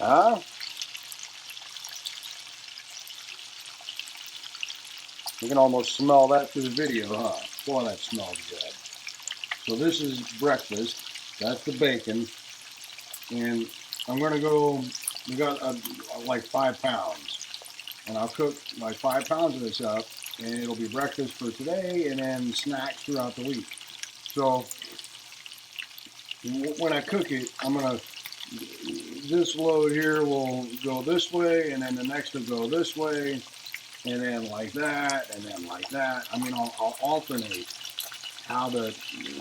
Huh? You can almost smell that through the video, huh? Boy, that smells good. So this is breakfast. That's the bacon. And I'm going to go, we got like 5 pounds. And I'll cook like 5 pounds of this up. And it'll be breakfast for today and then snacks throughout the week. So when I cook it, I'm going to, this load here will go this way, and then the next will go this way, and then like that, and then like that. I mean, I'll alternate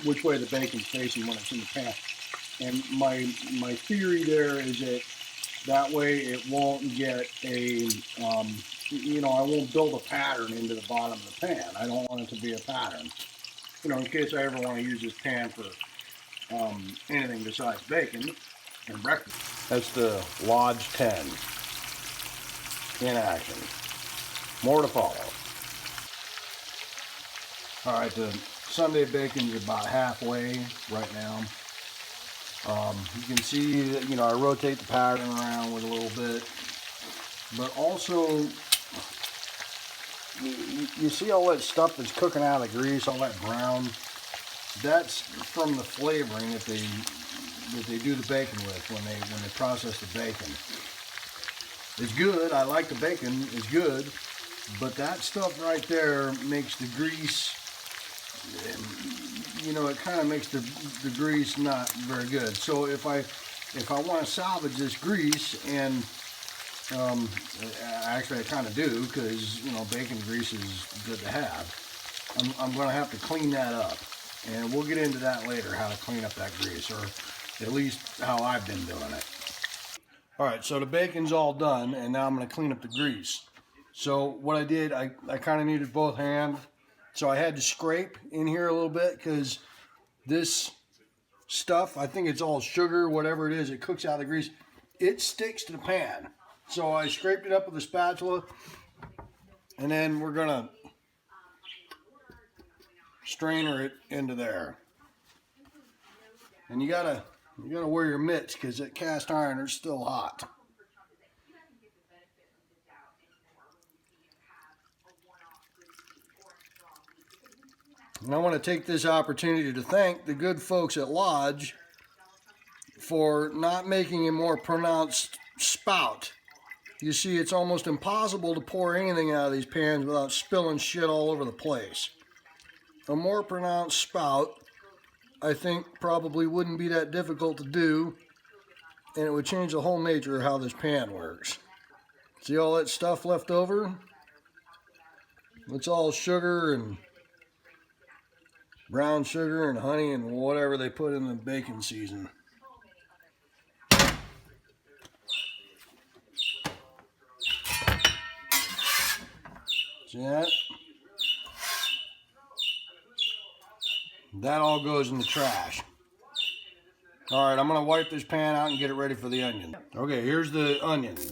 which way the bacon's facing when it's in the pan. And my theory there is that way it won't get I won't build a pattern into the bottom of the pan. I don't want it to be a pattern. In case I ever want to use this pan for anything besides bacon and breakfast. That's the Lodge 10 in action. More to follow. All right, the Sunday bacon is about halfway right now. You can see that, I rotate the pattern around with a little bit, but also you see all that stuff that's cooking out of the grease, all that brown. That's from the flavoring that they do the bacon with when they process the bacon. It's good. I like the bacon. It's good, but that stuff right there makes the grease. It kind of makes the grease not very good. So if I want to salvage this grease, and actually I kind of do, because bacon grease is good to have, I'm going to have to clean that up, and we'll get into that later, how to clean up that grease, or at least how I've been doing it. All right, so the bacon's all done, and now I'm going to clean up the grease. So what I did, I kind of needed both hands. So I had to scrape in here a little bit, because this stuff, I think it's all sugar, whatever it is, it cooks out of the grease. It sticks to the pan. So I scraped it up with a spatula, and then we're gonna strainer it into there. And you gotta wear your mitts, because that cast iron is still hot. And I want to take this opportunity to thank the good folks at Lodge for not making a more pronounced spout. You see, it's almost impossible to pour anything out of these pans without spilling shit all over the place. A more pronounced spout, I think, probably wouldn't be that difficult to do, and it would change the whole nature of how this pan works. See all that stuff left over? It's all sugar and brown sugar and honey and whatever they put in the bacon season. See that? That all goes in the trash. All right, I'm gonna wipe this pan out and get it ready for the onion. Okay, here's the onions.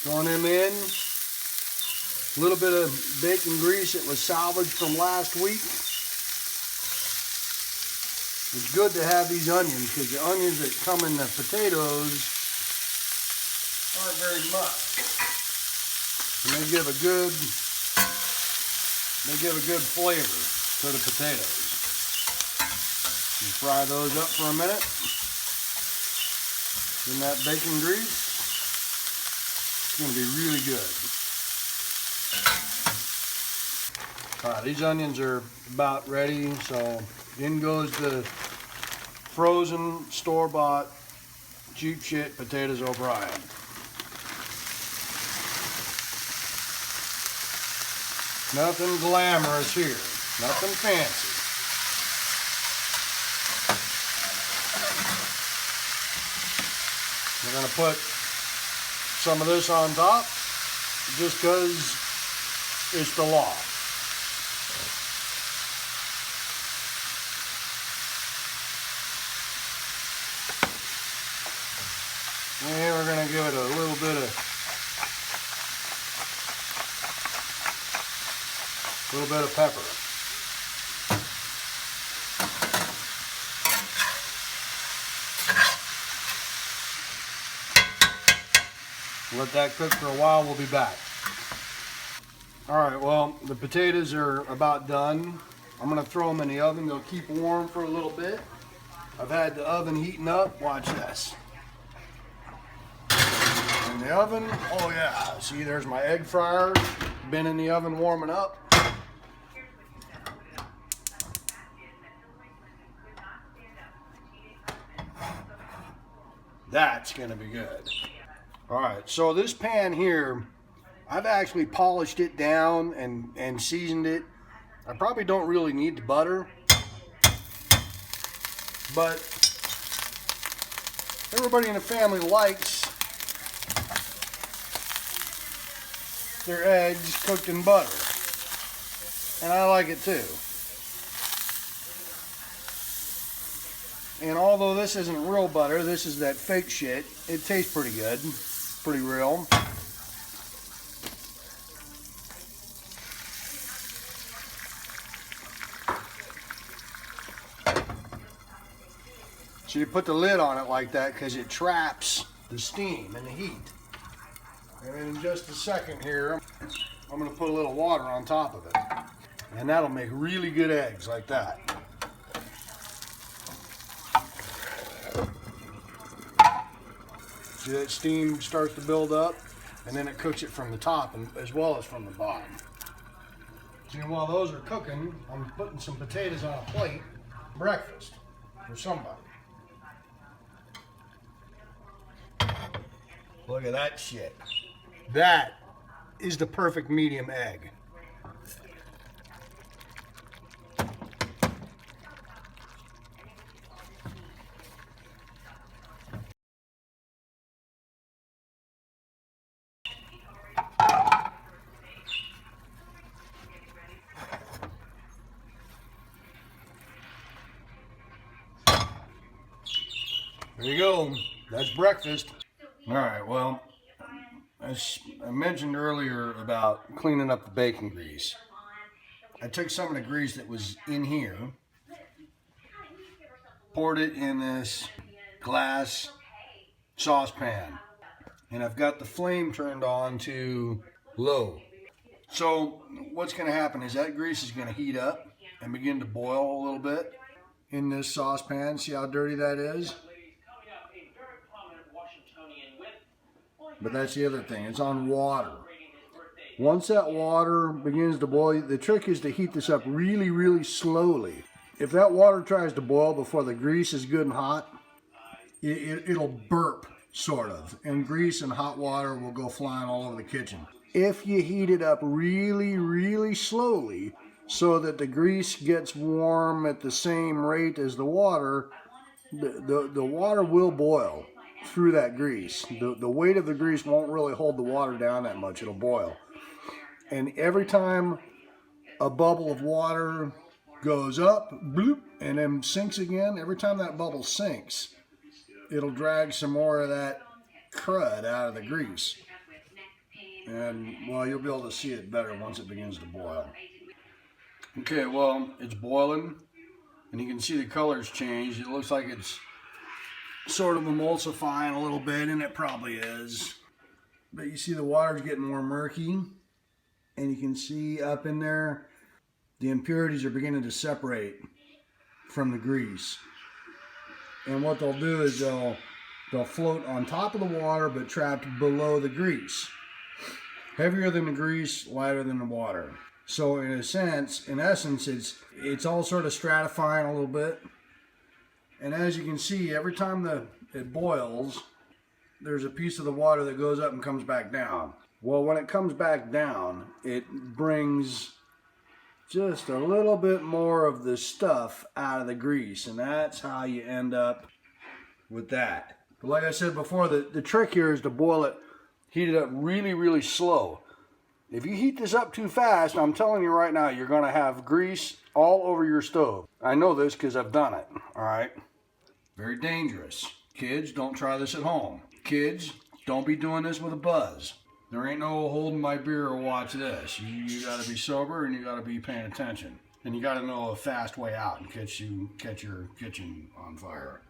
Throwing them in. A little bit of bacon grease that was salvaged from last week. It's good to have these onions, because the onions that come in the potatoes aren't very much. And they give a good flavor to the potatoes. You fry those up for a minute in that bacon grease. It's going to be really good. All right, these onions are about ready, so in goes the frozen, store-bought, cheap shit potatoes O'Brien. Nothing glamorous here, nothing fancy. We're going to put some of this on top just because it's the law. And we're going to give it a little bit of pepper. Let that cook for a while, we'll be back. All right, well, the potatoes are about done. I'm gonna throw them in the oven. They'll keep warm for a little bit. I've had the oven heating up. Watch this. In the oven, oh yeah. See, there's my egg fryer. Been in the oven warming up. That's gonna be good. All right, so this pan here, I've actually polished it down and seasoned it. I probably don't really need the butter, but everybody in the family likes their eggs cooked in butter, and I like it too. And although this isn't real butter, this is that fake shit, it tastes pretty good, pretty real. So you put the lid on it like that because it traps the steam and the heat. And then in just a second here, I'm going to put a little water on top of it. And that'll make really good eggs like that. See that steam starts to build up, and then it cooks it from the top and as well as from the bottom. See, while those are cooking, I'm putting some potatoes on a plate, breakfast for somebody. Look at that shit. That is the perfect medium egg. There you go. That's breakfast. All right, well, as I mentioned earlier about cleaning up the bacon grease, I took some of the grease that was in here, poured it in this glass saucepan, and I've got the flame turned on to low. So what's going to happen is that grease is going to heat up and begin to boil a little bit in this saucepan. See how dirty that is? But that's the other thing, it's on water. Once that water begins to boil, the trick is to heat this up really, really slowly. If that water tries to boil before the grease is good and hot, it'll burp, sort of. And grease and hot water will go flying all over the kitchen. If you heat it up really, really slowly, so that the grease gets warm at the same rate as the water, the water will boil through that grease. The weight of the grease won't really hold the water down that much. It'll boil. And every time a bubble of water goes up, bloop, and then sinks again, every time that bubble sinks, it'll drag some more of that crud out of the grease. And, well, you'll be able to see it better once it begins to boil. Okay, well, it's boiling, and you can see the colors change. It looks like it's sort of emulsifying a little bit, and it probably is. But you see the water's getting more murky, and you can see up in there the impurities are beginning to separate from the grease. And what they'll do is they'll float on top of the water but trapped below the grease. Heavier than the grease, lighter than the water. So in essence, it's all sort of stratifying a little bit. And as you can see, every time it boils, there's a piece of the water that goes up and comes back down. Well, when it comes back down, it brings just a little bit more of the stuff out of the grease, and that's how you end up with that. But like I said before, the trick here is to boil it, heat it up really, really slow. If you heat this up too fast, I'm telling you right now, you're going to have grease all over your stove. I know this because I've done it, all right? Very dangerous. Kids, don't try this at home. Kids, don't be doing this with a buzz. There ain't no holding my beer or watch this. You got to be sober and you got to be paying attention. And you got to know a fast way out and catch your kitchen on fire.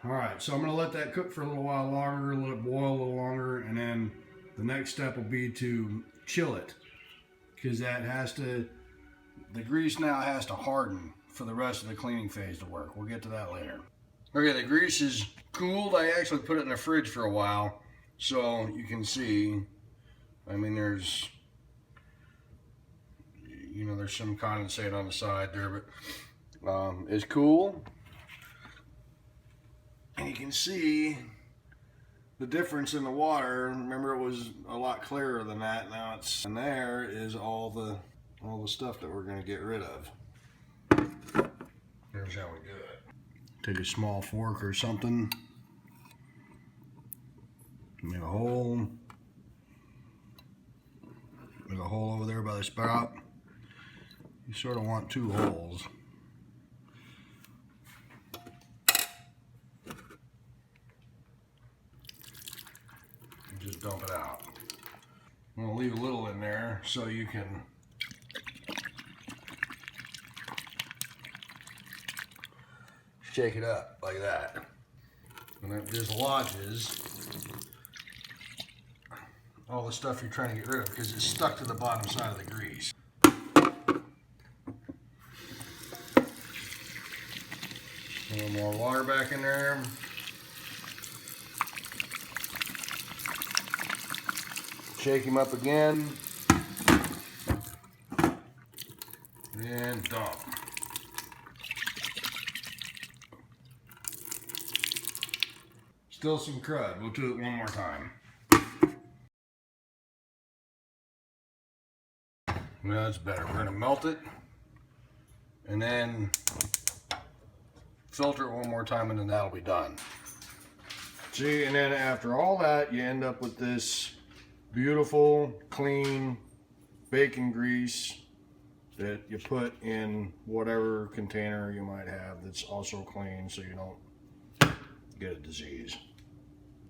All right, so I'm going to let that cook for a little while longer, let it boil a little longer, and then The next step will be to chill it, because the grease now has to harden for the rest of the cleaning phase to work. We'll get to that later. Okay, the grease is cooled. I actually put it in the fridge for a while, so you can see, I mean, there's some condensate on the side there, but it's cool. And you can see the difference in the water. Remember, it was a lot clearer than that. Now it's, and there is all the stuff that we're going to get rid of. Here's how we do it. Take a small fork or something, make a hole over there by the spout. You sort of want 2 holes. Just dump it out. I'm going to leave a little in there so you can shake it up like that. And that dislodges all the stuff you're trying to get rid of, because it's stuck to the bottom side of the grease. A little more water back in there. Shake him up again. And dump. Still some crud. We'll do it one more time. That's better. We're going to melt it and then filter it one more time, and then that'll be done. See, and then after all that, you end up with this beautiful, clean bacon grease that you put in whatever container you might have that's also clean, so you don't get a disease.